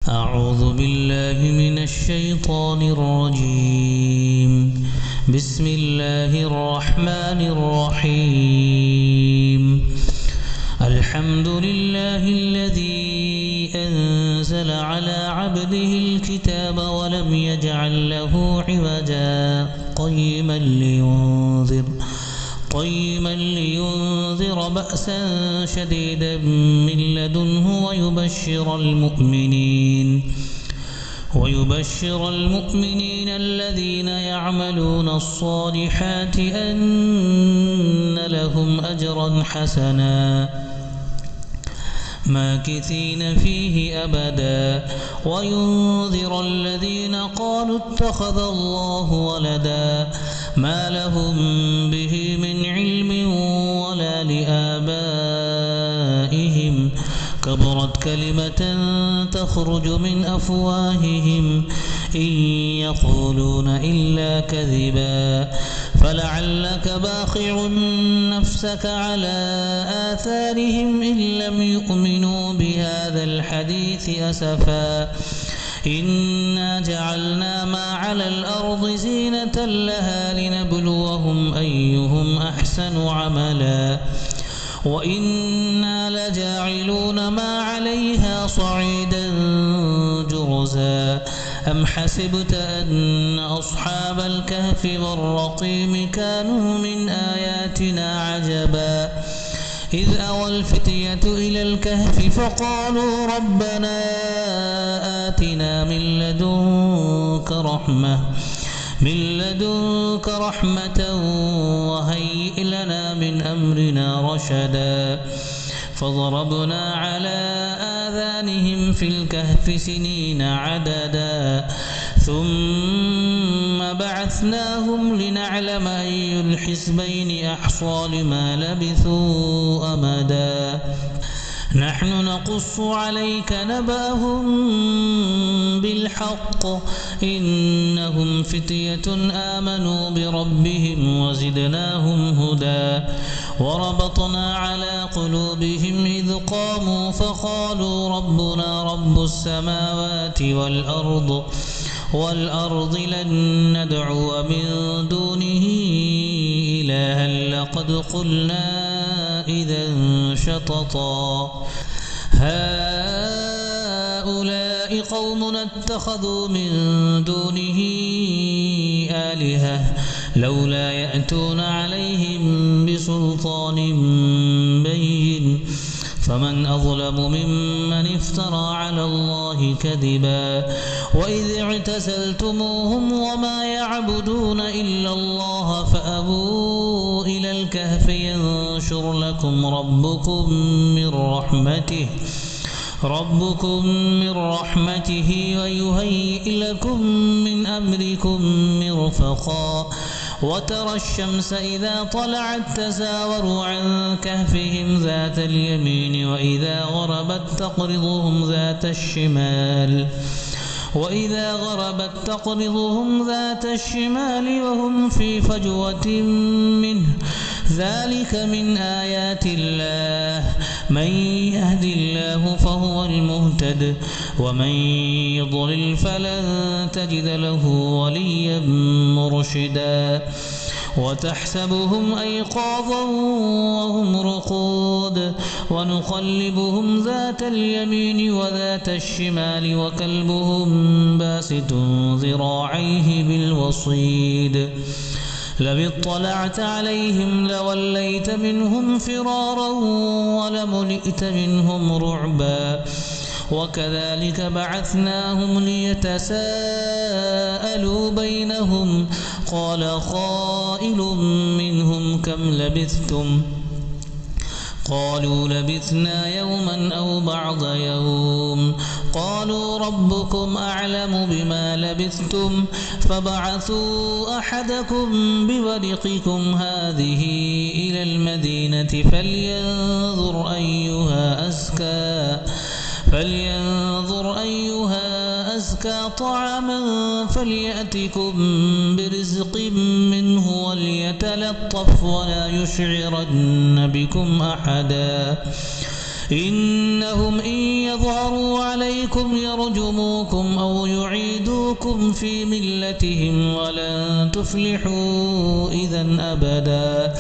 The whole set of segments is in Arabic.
أعوذ بالله من الشيطان الرجيم. بسم الله الرحمن الرحيم. الحمد لله الذي أنزل على عبده الكتاب ولم يجعل له عوجا قيما لينذر بأسا شديدا من لدنه ويبشر المؤمنين الذين يعملون الصالحات أن لهم أجرا حسنا ماكثين فيه أبدا وينذر الذين قالوا اتخذ الله ولدا ما لهم به من علم ولا لآبائهم كبرت كلمة تخرج من أفواههم إن يقولون إلا كذبا فلعلك باخع نفسك على آثارهم إن لم يؤمنوا بهذا الحديث أسفا إنا جعلنا ما على الأرض زينة لها لنبلوهم أيهم أحسن عملا وإنا لجاعلون ما عليها صعيدا جرزا أم حسبت أن أصحاب الكهف والرقيم كانوا من آياتنا عجبا إذ أوى الفتية إلى الكهف فقالوا ربنا آتنا من لدنك رحمة وهيئ لنا من أمرنا رشدا فضربنا على آذانهم في الكهف سنين عددا ثم بعثناهم لنعلم أي الحزبين أحصى لما لبثوا أمدا نحن نقص عليك نبأهم بالحق إنهم فتية آمنوا بربهم وزدناهم هدى وربطنا على قلوبهم إذ قاموا فقالوا ربنا رب السماوات والأرض لن ندعو من دونه إلها لقد قلنا إذا شططا هؤلاء قومنا اتخذوا من دونه آلهة لولا يأتون عليهم بسلطان بين فمن أظلم ممن افترى على الله كذبا وإذ اعتزلتموهم وما يعبدون إلا الله فأبوا إلى الكهف ينشر لكم ربكم من رحمته ويهيئ لكم من أمركم مرفقا وترى الشمس إذا طلعت تزاور عن كهفهم ذات اليمين وإذا غربت تقرضهم ذات الشمال وهم في فجوة منه ذلك من آيات الله من يهد الله فهو المهتد ومن يضلل فلن تجد له وليا مرشدا وتحسبهم أيقاظا وهم رقود ونقلبهم ذات اليمين وذات الشمال وكلبهم باسط ذراعيه بالوصيد لو اطلعت عليهم لوليت منهم فرارا ولملئت منهم رعبا وكذلك بعثناهم ليتساءلوا بينهم قال قائل منهم كم لبثتم قالوا لبثنا يوما أو بعض يوم قالوا ربكم أعلم بما لبثتم فبعثوا أحدكم بورقكم هذه إلى المدينة فلينظر أيها أزكى طعاما فليأتكم برزق منه وليتلطف ولا يشعرن بكم أحدا إنهم إن يظهروا عليكم يرجموكم أو يعيدوكم في ملتهم ولن تفلحوا إذا أبدا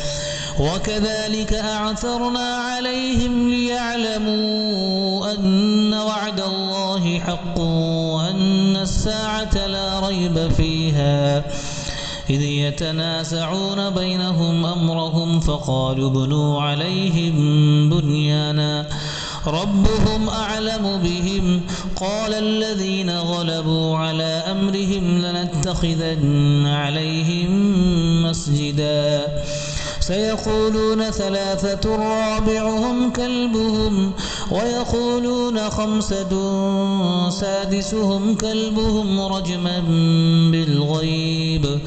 وكذلك أعثرنا عليهم ليعلموا أن وعد الله حق وأن الساعة لا ريب فيها إذ يتنازعون بينهم أمرهم فقالوا ابنوا عليهم بنيانا ربهم أعلم بهم قال الذين غلبوا على أمرهم لنتخذن عليهم مسجدا سيقولون ثلاثة رابعهم كلبهم ويقولون خمسة سادسهم كلبهم رجما بالغيب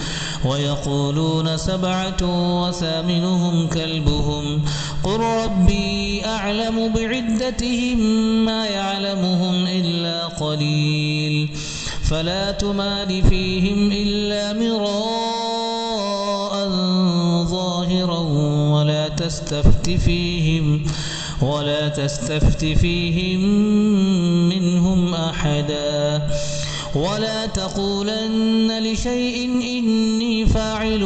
ويقولون سبعة وثامنهم كلبهم قل ربي أعلم بعدتهم ما يعلمهم إلا قليل فلا تمار فيهم إلا مراء ظاهرا ولا تستفت فيهم منهم أحدا ولا تقولن لشيء إني فاعل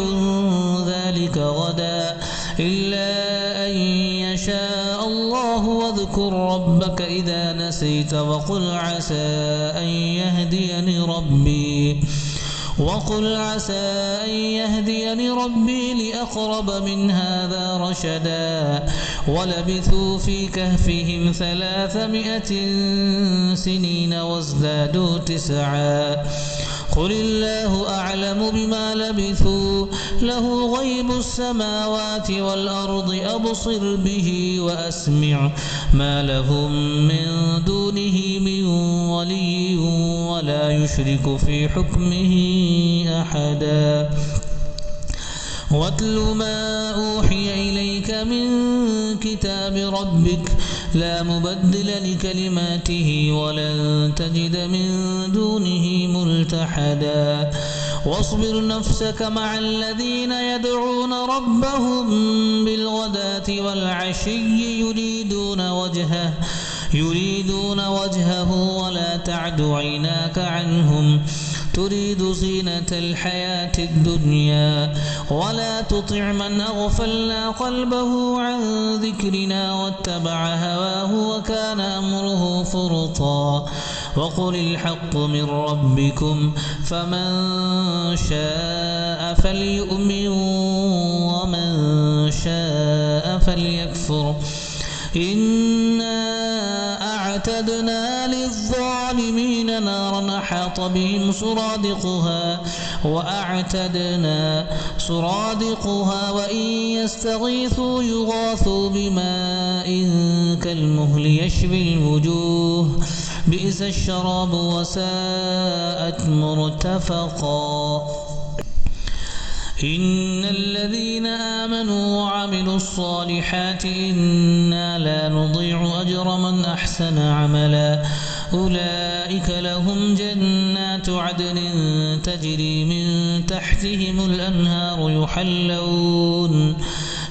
ذلك غدا إلا أن يشاء الله واذكر ربك إذا نسيت وقل عسى أن يهديني ربي لأقرب من هذا رشدا ولبثوا في كهفهم 300 سنين وازدادوا 9 قل الله أعلم بما لبثوا له غيب السماوات والأرض أبصر به وأسمع ما لهم من دونه من ولي ولا يشرك في حكمه أحدا واتل ما أوحي إليك من كتاب ربك لا مبدل لكلماته ولن تجد من دونه ملتحدا واصبر نفسك مع الذين يدعون ربهم بالغداة والعشي يريدون وجهه ولا تعد عيناك عنهم تريد زينة الحياة الدنيا ولا تطع من أغفلنا قلبه عن ذكرنا واتبع هواه وكان أمره فرطا وقل الحق من ربكم فمن شاء فليؤمن ومن شاء فليكفر إنا أعتدنا للظالمين نارا أحاط بهم سرادقها وإن يستغيثوا يغاثوا بماء كالمهل يشوي الوجوه بئس الشراب وساءت مرتفقا إن الذين آمنوا وعملوا الصالحات إنا لا نضيع أجر من أحسن عملا أولئك لهم جنات عدن تجري من تحتهم الأنهار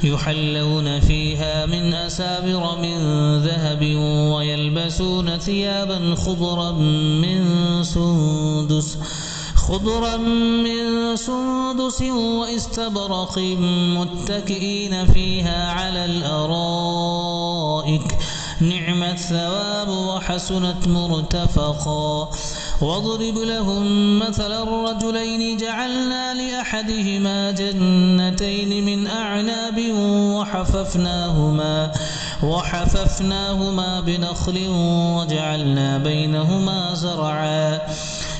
يحلون فيها من أساور من ذهب ويلبسون ثيابا خضرا من سندس واستبرق متكئين فيها على الأرائك نعم الثواب وحسنت مرتفقا واضرب لهم مثل الرجلين جعلنا لأحدهما جنتين من أعناب وحففناهما بنخل وجعلنا بينهما زرعا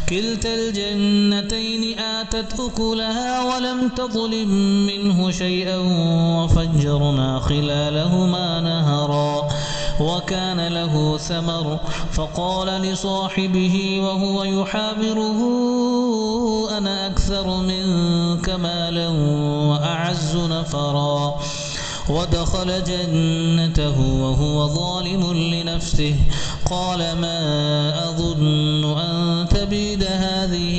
كلتا الجنتين آتت أكلها ولم تظلم منه شيئا وفجرنا خلالهما نهرا وكان له ثمر فقال لصاحبه وهو يحاوره أنا أكثر منك مالا وأعز نفرا ودخل جنته وهو ظالم لنفسه قال ما أظن أن تبيد هذه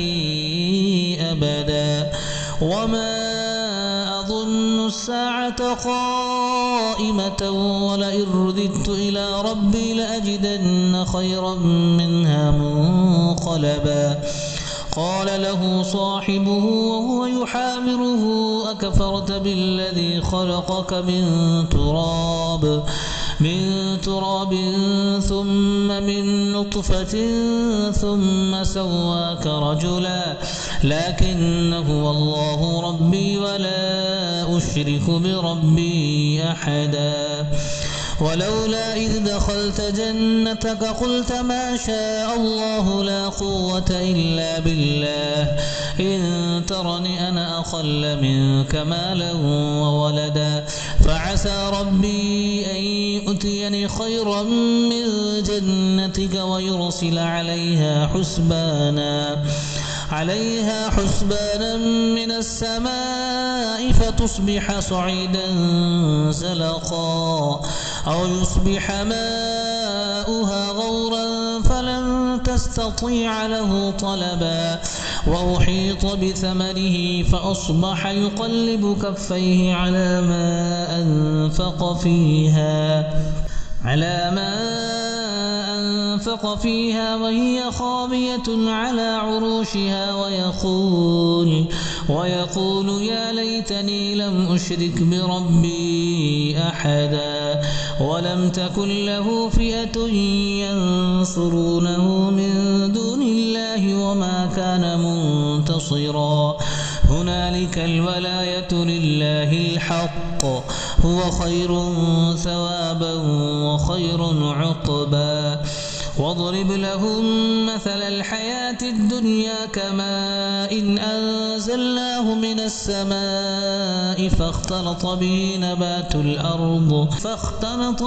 أبدا وما أظن الساعة قائمة قائمة ولئن رددت إلى ربي لأجدن خيرا منها منقلبا قال له صاحبه وهو يحاوره أكفرت بالذي خلقك من تراب ثم من نطفة ثم سواك رجلا لكن هو الله ربي ولا أشرك بربي أحدا ولولا إذ دخلت جنتك قلت ما شاء الله لا قوة إلا بالله إن ترني أنا أقل منك مالا وولدا فعسى ربي أن يؤتيني خيرا من جنتك ويرسل عليها حسبانا من السماء فتصبح صعيدا زلقا أو يصبح ماؤها غورا فلن تستطيع له طلبا وأحيط بثمره فأصبح يقلب كفيه على ما أنفق فيها وهي خاوية على عروشها ويقول يا ليتني لم أشرك بربي أحدا ولم تكن له فئة ينصرونه من دون الله وما كان منتصرا هنالك الولاية لله الحق هو خير ثوابا وخير عقبا واضرب لهم مثل الحياة الدنيا كماء إن أنزلناه من السماء فاختلط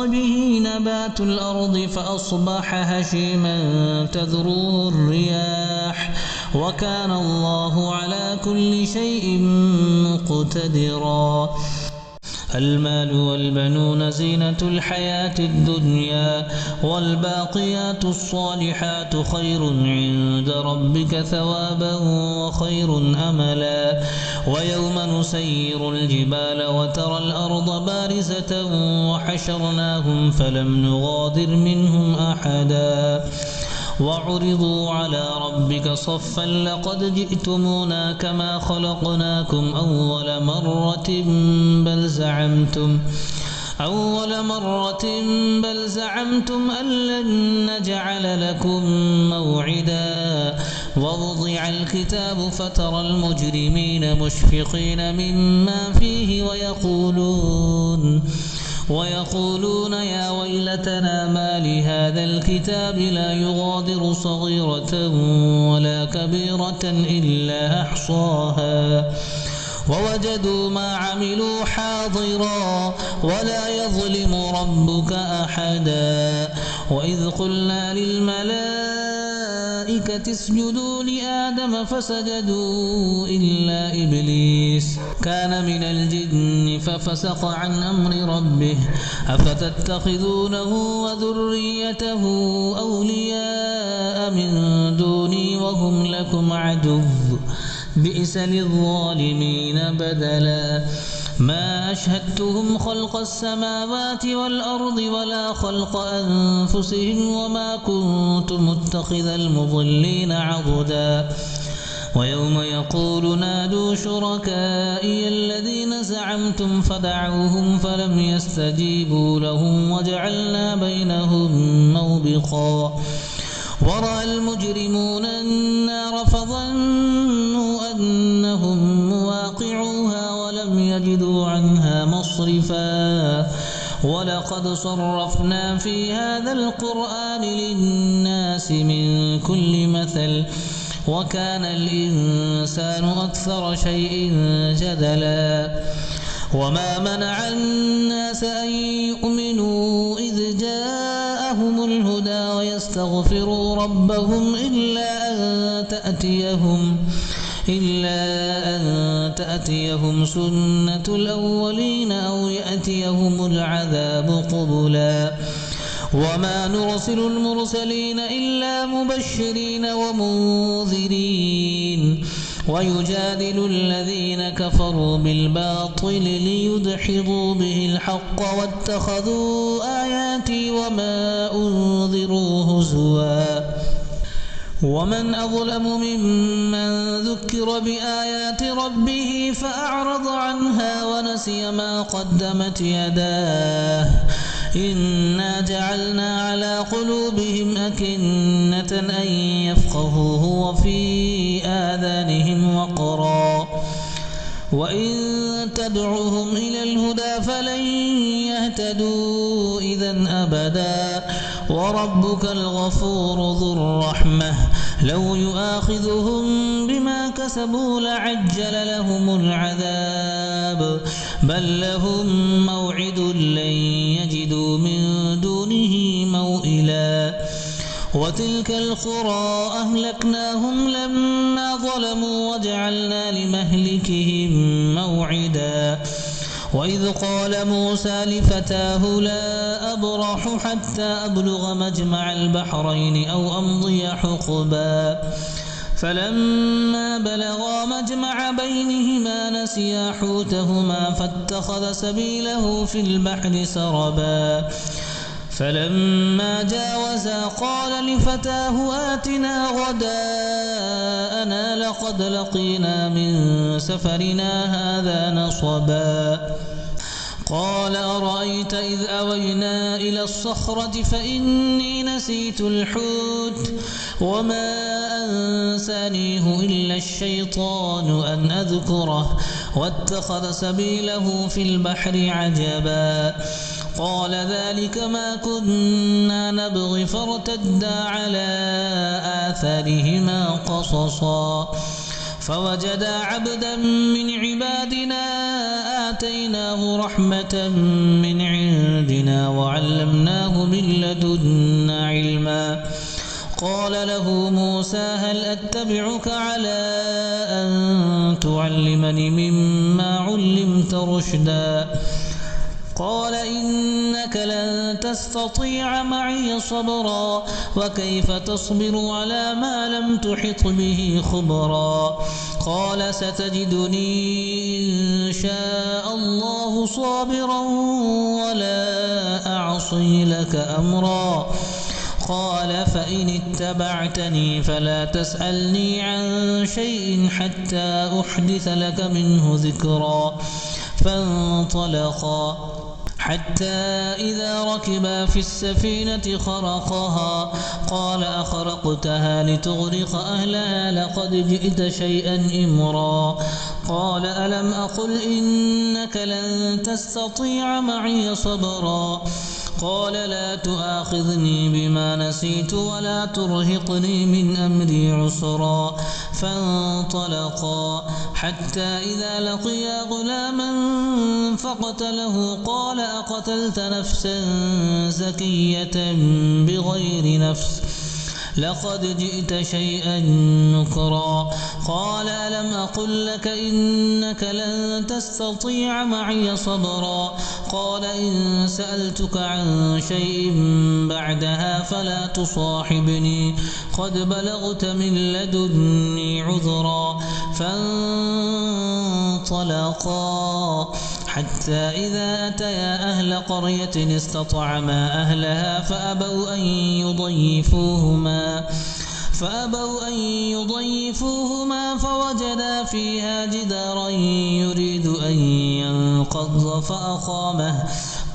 به نبات الأرض فأصبح هشيما تذروه الرياح وكان الله على كل شيء مقتدرا المال والبنون زينة الحياة الدنيا والباقيات الصالحات خير عند ربك ثوابا وخير أملا ويوم نسير الجبال وترى الأرض بارزة وحشرناهم فلم نغادر منهم أحدا وعرضوا على ربك صفا لقد جئتمونا كما خلقناكم أول مرة بل زعمتم أن لن نجعل لكم موعدا ووضع الكتاب فترى المجرمين مشفقين مما فيه ويقولون يا ويلتنا ما لهذا الكتاب لا يغادر صغيرة ولا كبيرة إلا أحصاها ووجدوا ما عملوا حاضرا ولا يظلم ربك أحدا وإذ قلنا للملائكة اسجدوا لآدم فسجدوا إلا إبليس كان من الجن ففسق عن أمر ربه أفتتخذونه وذريته أولياء من دوني وهم لكم عدو بئس للظالمين بدلا ما أشهدتهم خلق السماوات والأرض ولا خلق أنفسهم وما كنت متخذ المضلين عضدا ويوم يقول نادوا شركائي الذين زعمتم فدعوهم فلم يستجيبوا لهم وجعلنا بينهم موبقا ورأى المجرمون النار فظنوا أنهم مواقعوها ولم يجدوا عنها مصرفا ولقد صرفنا في هذا القرآن للناس من كل مثل وكان الإنسان أكثر شيء جدلا وما منع الناس أن يؤمنوا إذ جاءهم الهدى ويستغفروا ربهم إلا أن تأتيهم سنة الأولين أو يأتيهم العذاب قبلا وما نرسل المرسلين إلا مبشرين ومنذرين ويجادل الذين كفروا بالباطل ليدحضوا به الحق واتخذوا آياتي وما أنذروا هزوا ومن أظلم ممن ذكر بآيات ربه فأعرض عنها ونسي ما قدمت يداه إنا جعلنا على قلوبهم أكنة أن يفقهوه وفي آذانهم وقرا وإن تدعوهم إلى الهدى فلن يهتدوا إذا أبدا وربك الغفور ذو الرحمة لو يؤاخذهم بما كسبوا لعجل لهم العذاب بل لهم موعد لن يجدوا من دونه موئلا وتلك القرى أهلكناهم لما ظلموا وجعلنا لمهلكهم موعدا وإذ قال موسى لفتاه لا أبرح حتى أبلغ مجمع البحرين أو أمضي حقبا فلما بلغا مجمع بينهما نسيا حوتهما فاتخذ سبيله في البحر سربا فلما جاوزا قال لفتاه آتنا غداءنا لقد لقينا من سفرنا هذا نصبا قال أرأيت إذ أوينا إلى الصخرة فإني نسيت الحوت وما أنسانيه إلا الشيطان أن أذكره واتخذ سبيله في البحر عجبا قال ذلك ما كنا نبغي فارتدا على آثارهما قصصا فوجدا عبدا من عبادنا آتيناه رحمة من عندنا وعلمناه من لدنا علما قال له موسى هل أتبعك على أن تعلمني مما علمت رشدا قال إنك لن تستطيع معي صبرا وكيف تصبر على ما لم تحط به خبرا قال ستجدني إن شاء الله صابرا ولا أعصي لك أمرا قال فإن اتبعتني فلا تسألني عن شيء حتى أحدث لك منه ذكرا فانطلقا حتى إذا ركبا في السفينة خرقها قال أخرقتها لتغرق أهلها لقد جئت شيئا إمرا قال ألم أقل إنك لن تستطيع معي صبرا قال لا تؤاخذني بما نسيت ولا ترهقني من أمري عسرا فانطلقا حتى إذا لقيا غلاما فقتله قال أقتلت نفسا زكية بغير نفس لقد جئت شيئا نكرا قال ألم أقل لك إنك لن تستطيع معي صبرا قال إن سألتك عن شيء بعدها فلا تصاحبني قد بلغت من لدني عذرا فانطلقا حتى إذا أتيا أهل قرية استطعما أهلها فأبوا أن يضيفوهما فوجدا فيها جدارا يريد أن ينقض فأقامه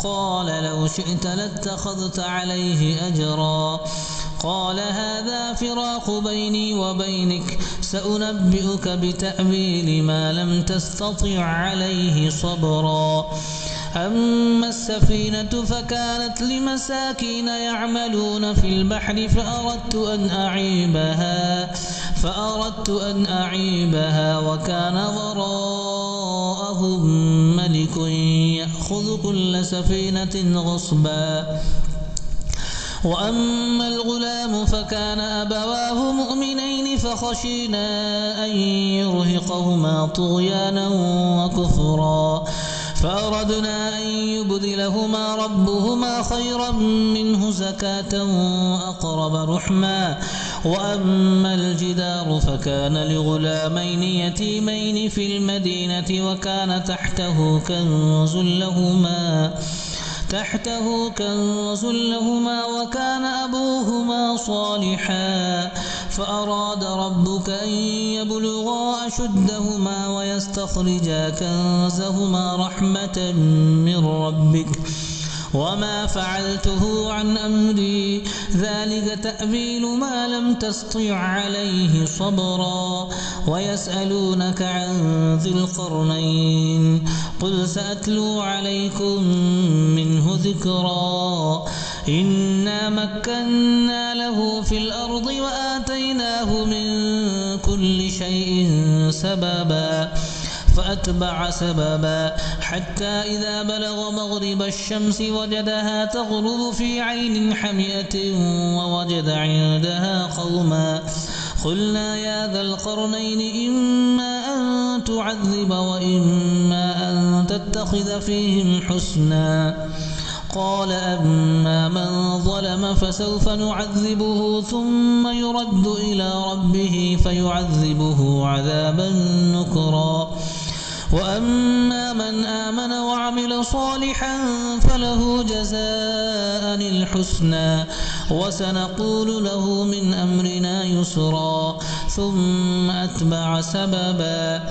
قال لو شئت لاتخذت عليه أجرا قال هذا فراق بيني وبينك سأنبئك بتأويل ما لم تستطع عليه صبرا أما السفينة فكانت لمساكين يعملون في البحر فأردت أن أعيبها وكان وراءهم ملك يأخذ كل سفينة غصبا وأما الغلام فكان أبواه مؤمنين فخشينا أن يرهقهما طغيانا وكفرا فأردنا أن يبدلهما ربهما خيرا منه زكاة وأقرب رحما وأما الجدار فكان لغلامين يتيمين في المدينة وكان تحته كنز لهما وكان أبوهما صالحا فأراد ربك أن يبلغا أشدهما ويستخرجا كنزهما رحمة من ربك وما فعلته عن أمري ذلك تأويل ما لم تسطع عليه صبرا ويسألونك عن ذي القرنين قل سأتلو عليكم منه ذكرا إنا مكنا له في الأرض وآتيناه من كل شيء سببا فأتبع سببا حتى إذا بلغ مغرب الشمس وجدها تغرب في عين حمئة ووجد عندها قوما قلنا يا ذا القرنين إما أن تعذب وإما أن تتخذ فيهم حسنا قال أما من ظلم فسوف نعذبه ثم يرد إلى ربه فيعذبه عذابا نكرا وأما من آمن وعمل صالحا فله جزاء الحسنى وسنقول له من أمرنا يسرا ثم أتبع سببا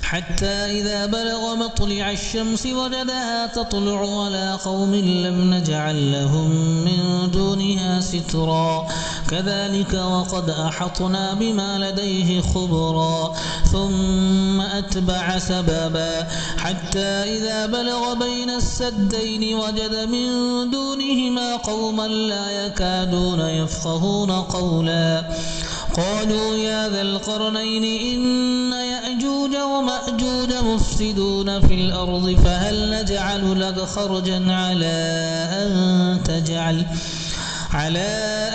حتى إذا بلغ مطلع الشمس وجدها تطلع على قوم لم نجعل لهم من دونها سترا كذلك وقد أحطنا بما لديه خبرا ثم أتبع سببا حتى إذا بلغ بين السدين وجد من دونهما قوما لا يكادون يفقهون قولا قالوا يا ذا القرنين إن يأجوج ومأجوج مفسدون في الأرض فهل نجعل لك خرجا على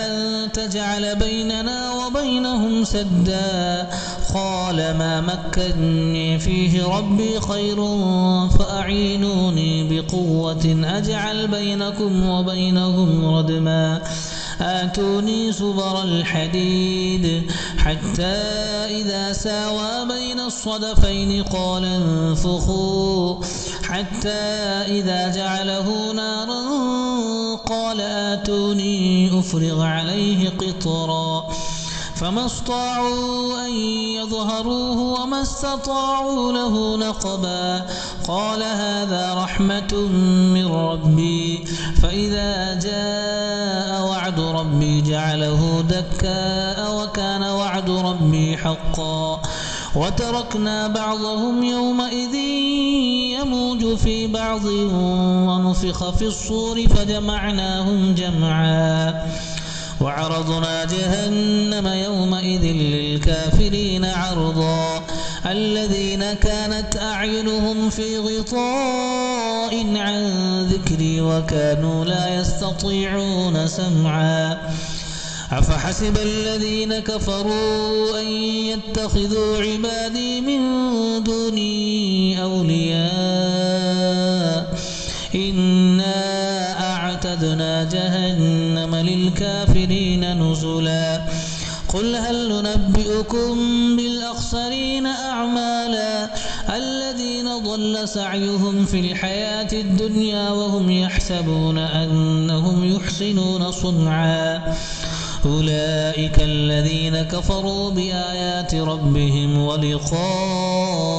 أن تجعل بيننا وبينهم سدا قال ما مكني فيه ربي خير فأعينوني بقوة أجعل بينكم وبينهم ردما آتوني زبر الحديد حتى إذا ساوى بين الصدفين قال انفخوا حتى إذا جعله نارا قال آتوني أفرغ عليه قطرا فما استطاعوا أن يظهروه وما استطاعوا له نقبا قال هذا رحمة من ربي فإذا جاء وعد ربي جعله دكاء وكان وعد ربي حقا وتركنا بعضهم يومئذ يموج في بعض ونفخ في الصور فجمعناهم جمعا وعرضنا جهنم يومئذ للكافرين عرضا الذين كانت أعينهم في غطاء عن ذكري وكانوا لا يستطيعون سمعا أفحسب الذين كفروا أن يتخذوا عبادي من دوني أولياء إنا أعتدنا جهنم للكافرين نزلا قل هل ننبئكم بالأخسرين أعمالا الذين ضل سعيهم في الحياة الدنيا وهم يحسبون أنهم يحسنون صنعا أولئك الذين كفروا بآيات ربهم ولقائه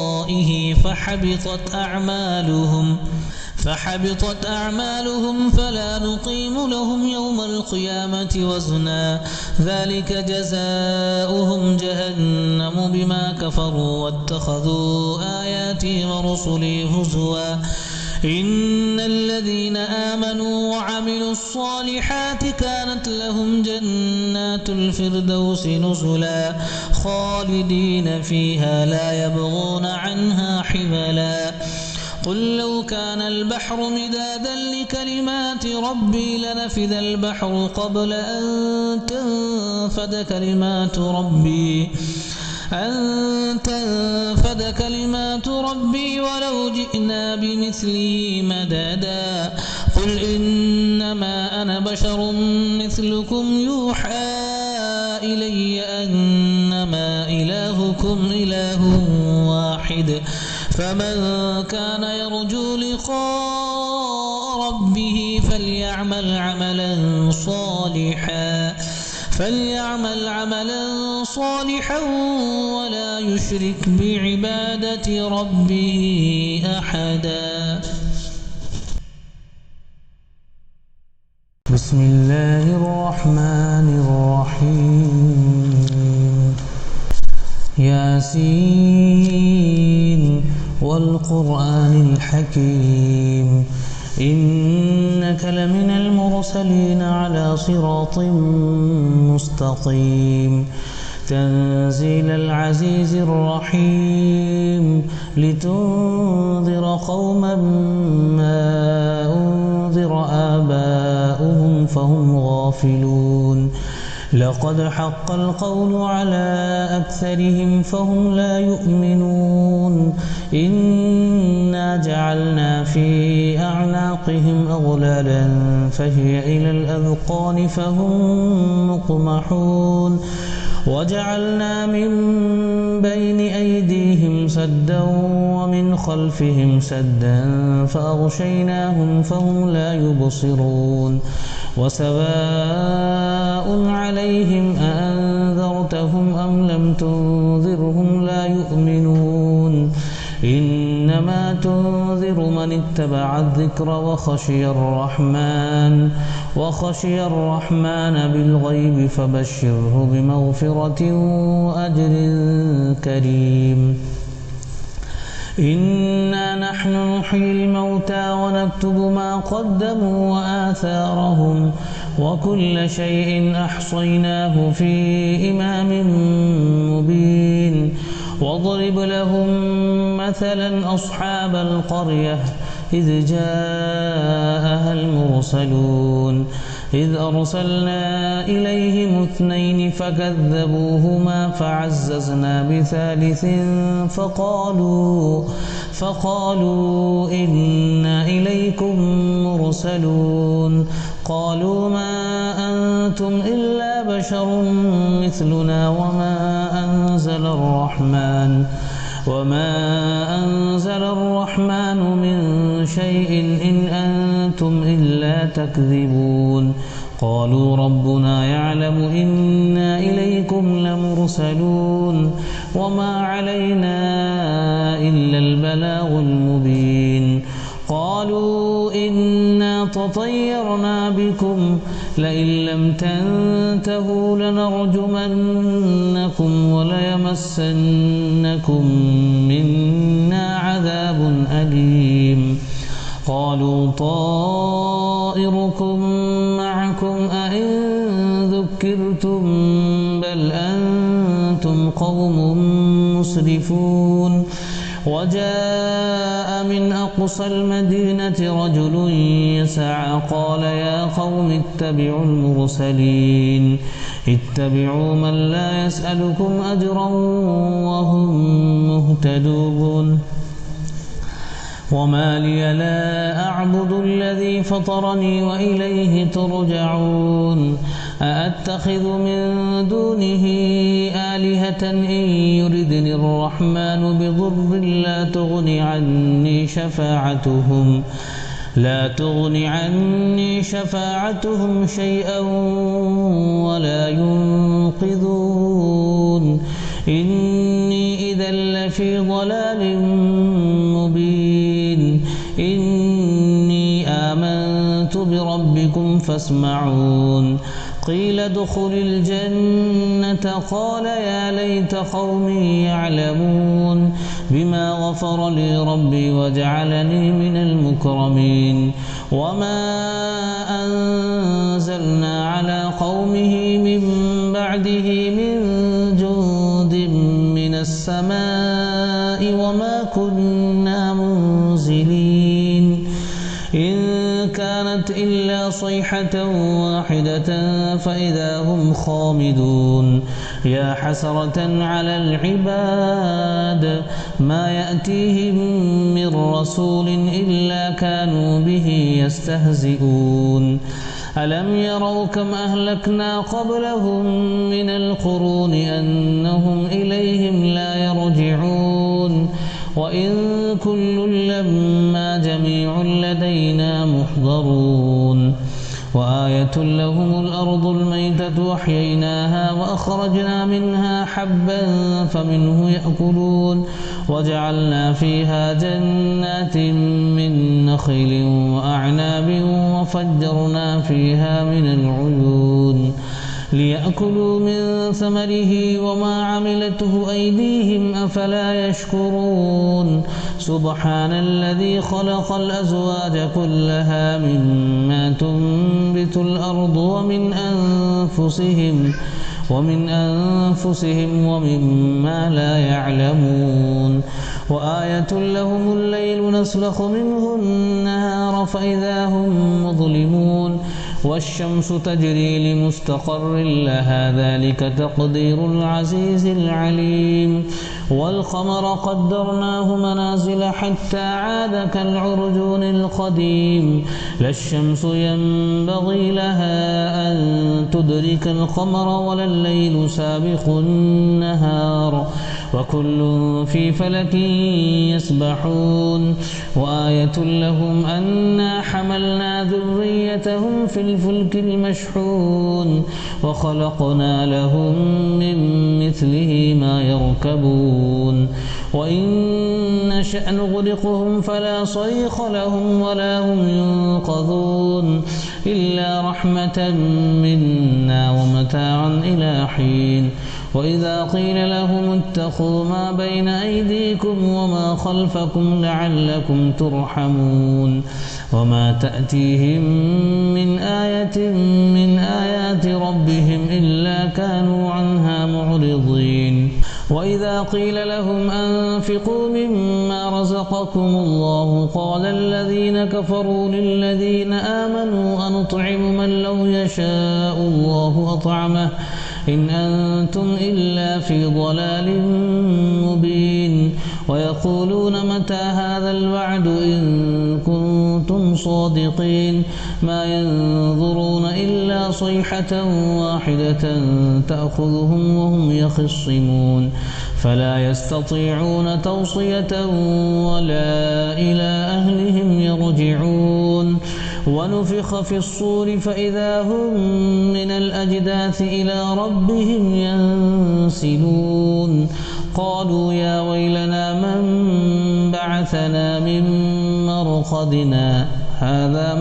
فحبطت أعمالهم فلا نقيم لهم يوم القيامة وزنا ذلك جزاؤهم جهنم بما كفروا واتخذوا آياتي ورسلي هزوا إن الذين آمنوا وعملوا الصالحات كانت لهم جنات الفردوس نزلا خالدين فيها لا يبغون عنها حبلا قل لو كان البحر مدادا لكلمات ربي لنفذ البحر قبل أن تنفد كلمات ربي ولو جئنا بمثله مددا قل إنما أنا بشر مثلكم يوحى إلي أنما إلهكم إله واحد فمن كان يرجو لقاء ربه فليعمل عملا صالحا ولا يشرك بعبادة ربه أحدا. بسم الله الرحمن الرحيم. ياسين والقرآن الحكيم إنك لمن المرسلين على صراط مستقيم تنزيل العزيز الرحيم لتنذر قوما ما أنذر آباؤهم فهم غافلون لقد حق القول على أكثرهم فهم لا يؤمنون إنا جعلنا في أعناقهم أغلالا فهي إلى الأذقان فهم مقمحون وجعلنا من بين أيديهم سدا ومن خلفهم سدا فأغشيناهم فهم لا يبصرون وسواء عليهم أأنذرتهم أم لم تنذرهم لا يؤمنون إنما تنذر من اتبع الذكر وخشي الرحمن بالغيب فبشره بمغفرة وأجر كريم. إنا نحن نحيي الموتى ونكتب ما قدموا وآثارهم وكل شيء أحصيناه في إمام مبين واضرب لهم مثلا أصحاب القرية إذ جاءها المرسلون إذ أرسلنا إليهم 2 فكذبوهما فعززنا بثالث فقالوا إنا إليكم مرسلون قالوا ما أنتم إلا بشر مثلنا وما أنزل الرحمن من شيء إن أنتم إلا تكذبون قالوا ربنا يعلم إنا إليكم لمرسلون وما علينا إلا البلاغ المبين قالوا إنا تطيرنا بكم لئن لم تنتهوا لنرجمنكم وليمسنكم منا عذاب أليم قالوا طائركم معكم أئن ذكرتم بل أنتم قوم مسرفون وجاء من أقصى المدينة رجل يسعى قال يا قوم اتبعوا المرسلين اتبعوا من لا يسألكم أجرا وهم مهتدون وما لي لا أعبد الذي فطرني وإليه ترجعون أأتخذ من دونه آلهة إن يردني الرحمن بضر لا تغن عني شفاعتهم شيئا ولا ينقذون إني إذا لفي ضلال مبين إني آمنت بربكم فاسمعون قيل ادخل الجنة قال يا ليت قومي يعلمون بما غفر لي ربي وجعلني من المكرمين وما أنزلنا على قومه من بعده من جند من السماء وما كنا منزلين إن كانت إلا صيحة واحدة فإذا هم خامدون يا حسرة على العباد ما يأتيهم من رسول إلا كانوا به يستهزئون ألم يروا كم أهلكنا قبلهم من القرون أنهم إليهم لا يرجعون وإن كل لما جميع لدينا محضرون وآية لهم الأرض الميتة أحييناها وأخرجنا منها حبا فمنه يأكلون وجعلنا فيها جنات من نخيل وأعناب وفجرنا فيها من العيون ليأكلوا من ثمره وما عملته أيديهم أفلا يشكرون سبحان الذي خلق الأزواج كلها مما تنبت الأرض ومن أنفسهم ومما لا يعلمون وآية لهم الليل نسلخ منه النهار فإذا هم مظلمون والشمس تجري لمستقر لها ذلك تقدير العزيز العليم والقمر قدرناه منازل حتى عاد كالعرجون القديم لا الشمس ينبغي لها أن تدرك القمر ولا الليل سابق النهار وكل في فلك يسبحون وآية لهم أنا حملنا ذريتهم في الفلك المشحون وخلقنا لهم من مثله ما يركبون وإن نشأ نغرقهم فلا صريخ لهم ولا هم ينقذون إلا رحمة منا ومتاعا إلى حين وإذا قيل لهم اتقوا ما بين أيديكم وما خلفكم لعلكم ترحمون وما تأتيهم من آية من آيات ربهم إلا كانوا عنها معرضين وإذا قيل لهم أنفقوا مما رزقكم الله قال الذين كفروا للذين آمنوا أنطعم من لو يشاء الله أطعمه إن أنتم إلا في ضلال مبين ويقولون متى هذا الوعد إن كنتم صادقين ما ينظرون إلا صيحة واحدة تأخذهم وهم يخصمون فلا يستطيعون توصية ولا إلى أهلهم يرجعون ونفخ في الصور فإذا هم من الأجداث إلى ربهم ينسلون قالوا يا ويلنا من بعثنا من مرقدنا هذا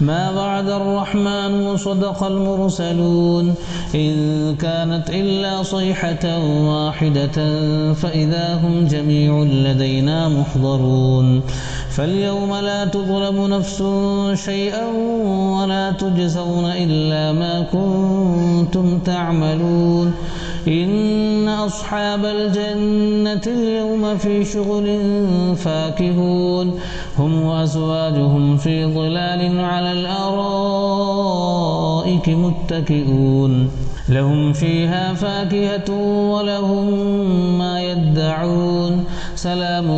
ما وعد الرحمن وصدق المرسلون إن كانت إلا صيحة واحدة فإذا هم جميع لدينا محضرون فاليوم لا تظلم نفس شيئا ولا تجزون إلا ما كنتم تعملون إن أصحاب الجنة اليوم في شغل فاكهون هم وأزواجهم في ظلال على الأرائك متكئون لهم فيها فاكهة ولهم ما يدعون سلام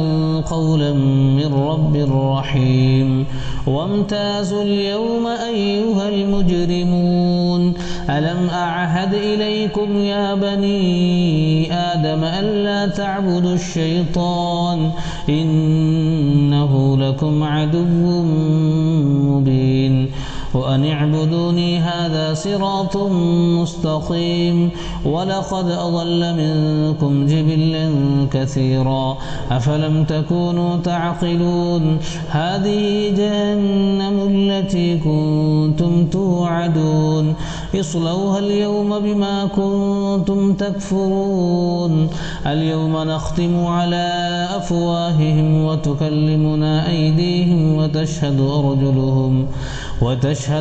قولا من رب رحيم وامتازوا اليوم أيها المجرمون ألم أعهد إليكم يا بني آدم ألا تعبدوا الشيطان إنه لكم عدو مبين وأن اعبدوني هذا صراط مستقيم ولقد أضل منكم جبلا كثيرا أفلم تكونوا تعقلون هذه جهنم التي كنتم توعدون اصلوها اليوم بما كنتم تكفرون اليوم نختم على أفواههم وتكلمنا أيديهم وتشهد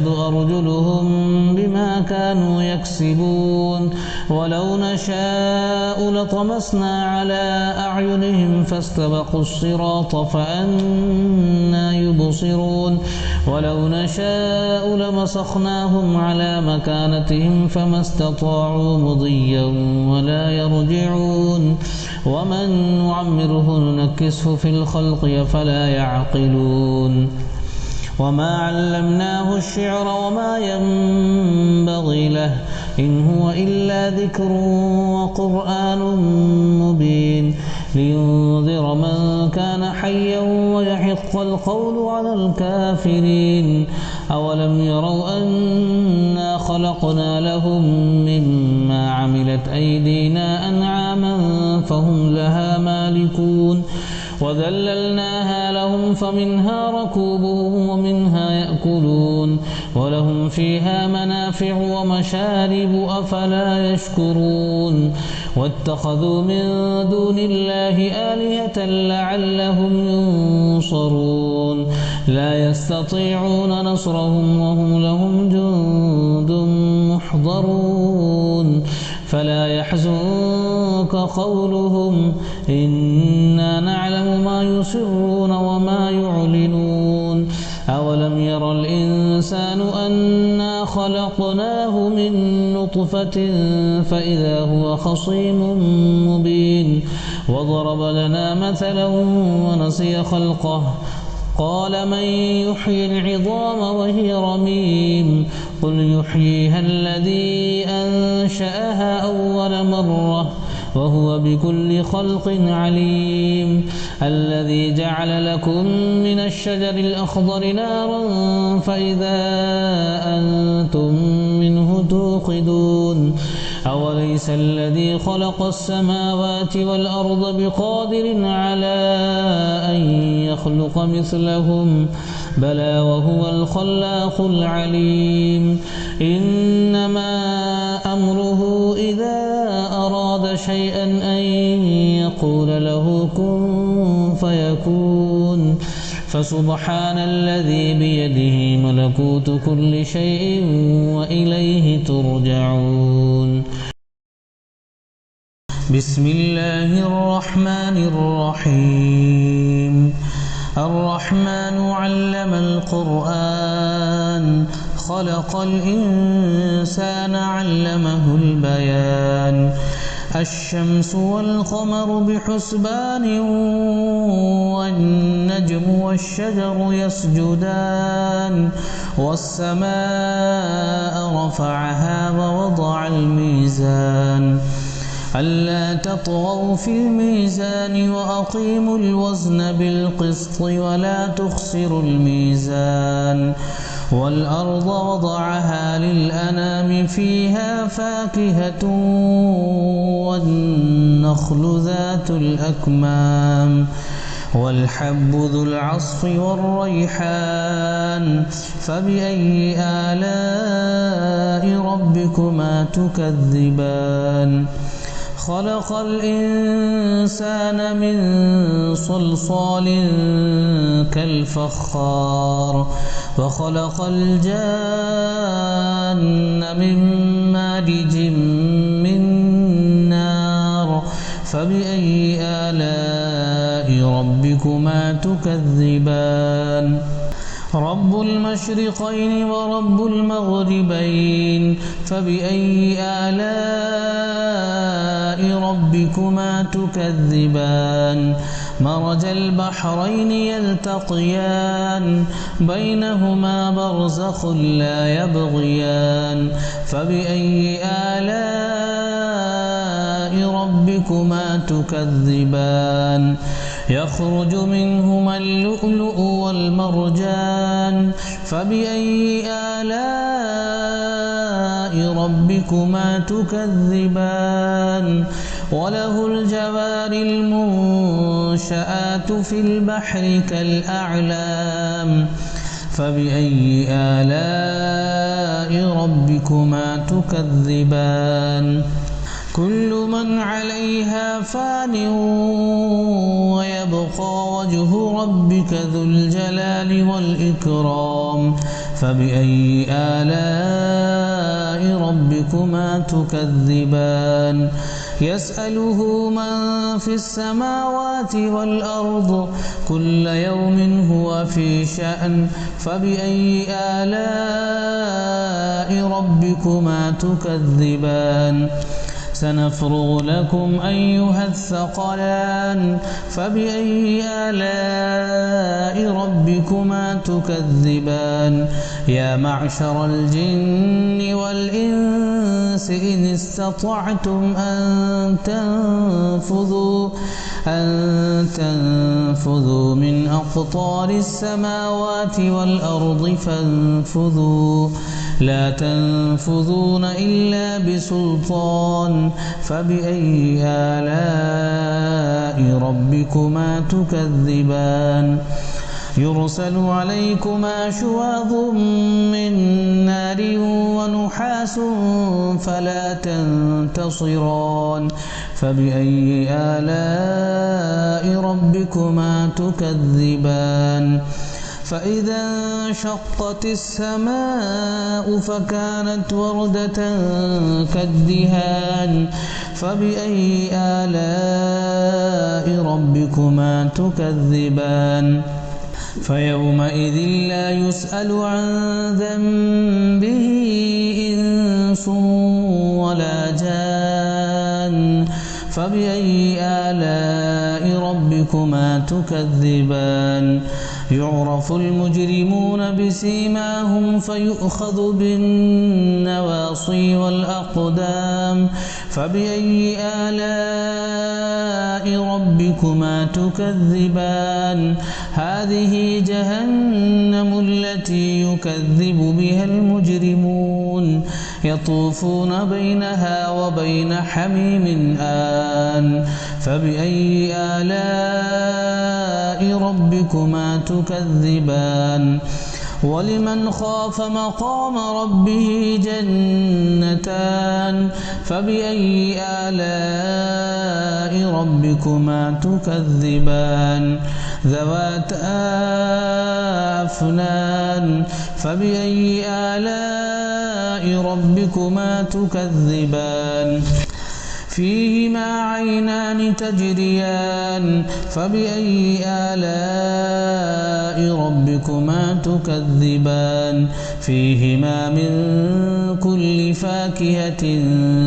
أرجلهم بما كانوا يكسبون ولو نشاء لطمسنا على أعينهم فاستبقوا الصراط فأنى يبصرون ولو نشاء لمسخناهم على مكانتهم فما استطاعوا مضيا ولا يرجعون ومن نعمره ننكسه في الخلق فلا يعقلون وما علمناه الشعر وما ينبغي له إن هو إلا ذكر وقرآن مبين لينذر من كان حيا ويحق القول على الكافرين أولم يروا أنا خلقنا لهم مما عملت أيدينا أنعاما فهم لها مالكون وذللناها لهم فمنها ركوبهم ومنها يأكلون ولهم فيها منافع ومشارب أفلا يشكرون واتخذوا من دون الله آلهة لعلهم ينصرون لا يستطيعون نصرهم وهم لهم جند محضرون فلا يحزنك قولهم إنا نعلم ما يسرون وما يعلنون أولم ير الإنسان أنا خلقناه من نطفة فإذا هو خصيم مبين وضرب لنا مثلا ونسي خلقه قال من يحيي العظام وهي رميم قل يحييها الذي أنشأها أول مرة وهو بكل خلق عليم الذي جعل لكم من الشجر الأخضر نارا فإذا أنتم منه توقدون أوليس الذي خلق السماوات والأرض بقادر على أن يخلق مثلهم بلى وهو الخلاق العليم إنما أمره إذا أراد شيئا أن يقول له كن فيكون فسبحان الذي بيده ملكوت كل شيء وإليه ترجعون بسم الله الرحمن الرحيم الرحمن علم القرآن خلق الإنسان علمه البيان الشمس والقمر بحسبان والنجم والشجر يسجدان والسماء رفعها ووضع الميزان ألا تطغوا في الميزان وأقيموا الوزن بالقسط ولا تخسروا الميزان والأرض وضعها للأنام فيها فاكهة والنخل ذات الأكمام والحب ذو العصف والريحان فبأي آلاء ربكما تكذبان خلق الإنسان من صلصال كالفخار وخلق الجان من مارج من نار فبأي آلاء ربكما تكذبان رب المشرقين ورب المغربين فبأي آلاء ربكما تكذبان مرج البحرين يلتقيان بينهما برزخ لا يبغيان فبأي آلاء ربكما تكذبان يخرج منهما اللؤلؤ والمرجان فبأي آلاء ربكما تكذبان وله الجوار المنشآت في البحر كالأعلام فبأي آلاء ربكما تكذبان كل من عليها فان ويبقى وجه ربك ذو الجلال والإكرام فبأي آلاء ربكما تكذبان يسأله من في السماوات والأرض كل يوم هو في شأن فبأي آلاء ربكما تكذبان سنفرغ لكم أيها الثقلان فبأي آلاء ربكما تكذبان يا معشر الجن والإنس إن استطعتم أن تنفذوا من أقطار السماوات والأرض فانفذوا لا تنفذون إلا بسلطان فبأي آلاء ربكما تكذبان يرسل عليكما شواظ من نار ونحاس فلا تنتصران فبأي آلاء ربكما تكذبان فإذا انشقت السماء فكانت وردة كالدهان فبأي آلاء ربكما تكذبان فيومئذ لا يسأل عن ذنبه إنس ولا جان فبأي آلاء ربكما تكذبان يعرف المجرمون بسيماهم فيؤخذ بالنواصي والأقدام فبأي آلاء ربكما تكذبان هذه جهنم التي يكذب بها المجرمون يطوفون بينها وبين حميم آن فبأي آلاء ربكما تكذبان ولمن خاف مقام ربه جنتان فبأي آلاء ربكما تكذبان ذواتا أفنان فبأي آلاء ربكما تكذبان فيهما عينان تجريان فبأي آلاء ربكما تكذبان فيهما من كل فاكهة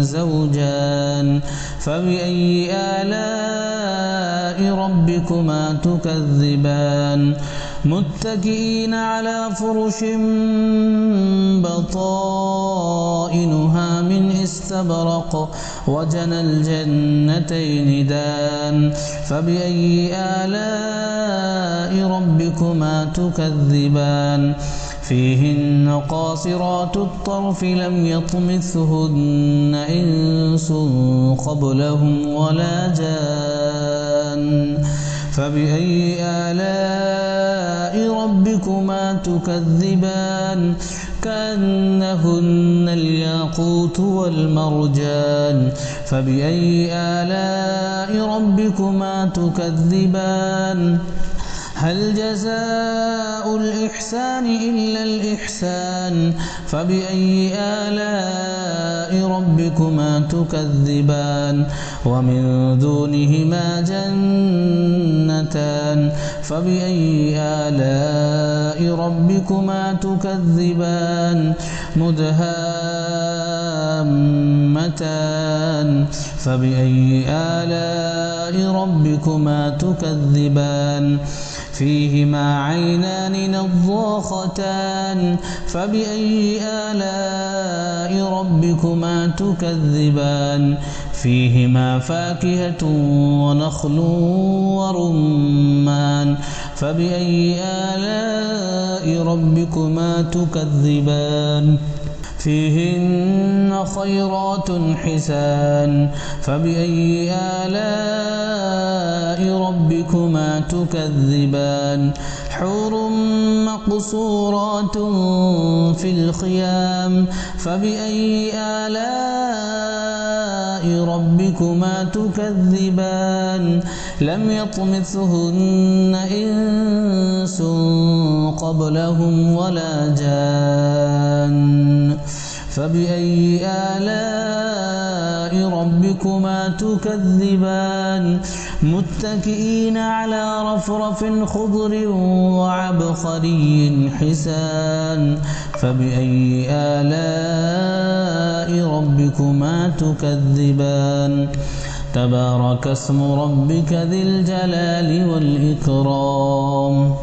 زوجان فبأي آلاء ربكما تكذبان متكئين على فرش بطائنها من استبرق وجنى الجنتين دان فبأي آلاء ربكما تكذبان فيهن قاصرات الطرف لم يطمثهن إنس قبلهم ولا جان فبأي آلاء ربكما تكذبان كأنهن الياقوت والمرجان فبأي آلاء ربكما تكذبان هل جزاء الإحسان إلا الإحسان فبأي آلاء ربكما تكذبان ومن دونهما جنتان فبأي آلاء ربكما تكذبان مدهامتان فبأي آلاء ربكما تكذبان فيهما عينان نضاختان فبأي آلاء ربكما تكذبان فيهما فاكهة ونخل ورمان فبأي آلاء ربكما تكذبان فيهن خيرات حسان فبأي آلاء ربكما تكذبان حور مقصورات في الخيام فبأي آلاء ربكما تكذبان لم يطمثهن إنس قبلهم ولا جان فبأي آلاء ربكما تكذبان متكئين على رفرف خضر وعبقري حسان فبأي آلاء ربكما تكذبان تبارك اسم ربك ذي الجلال والإكرام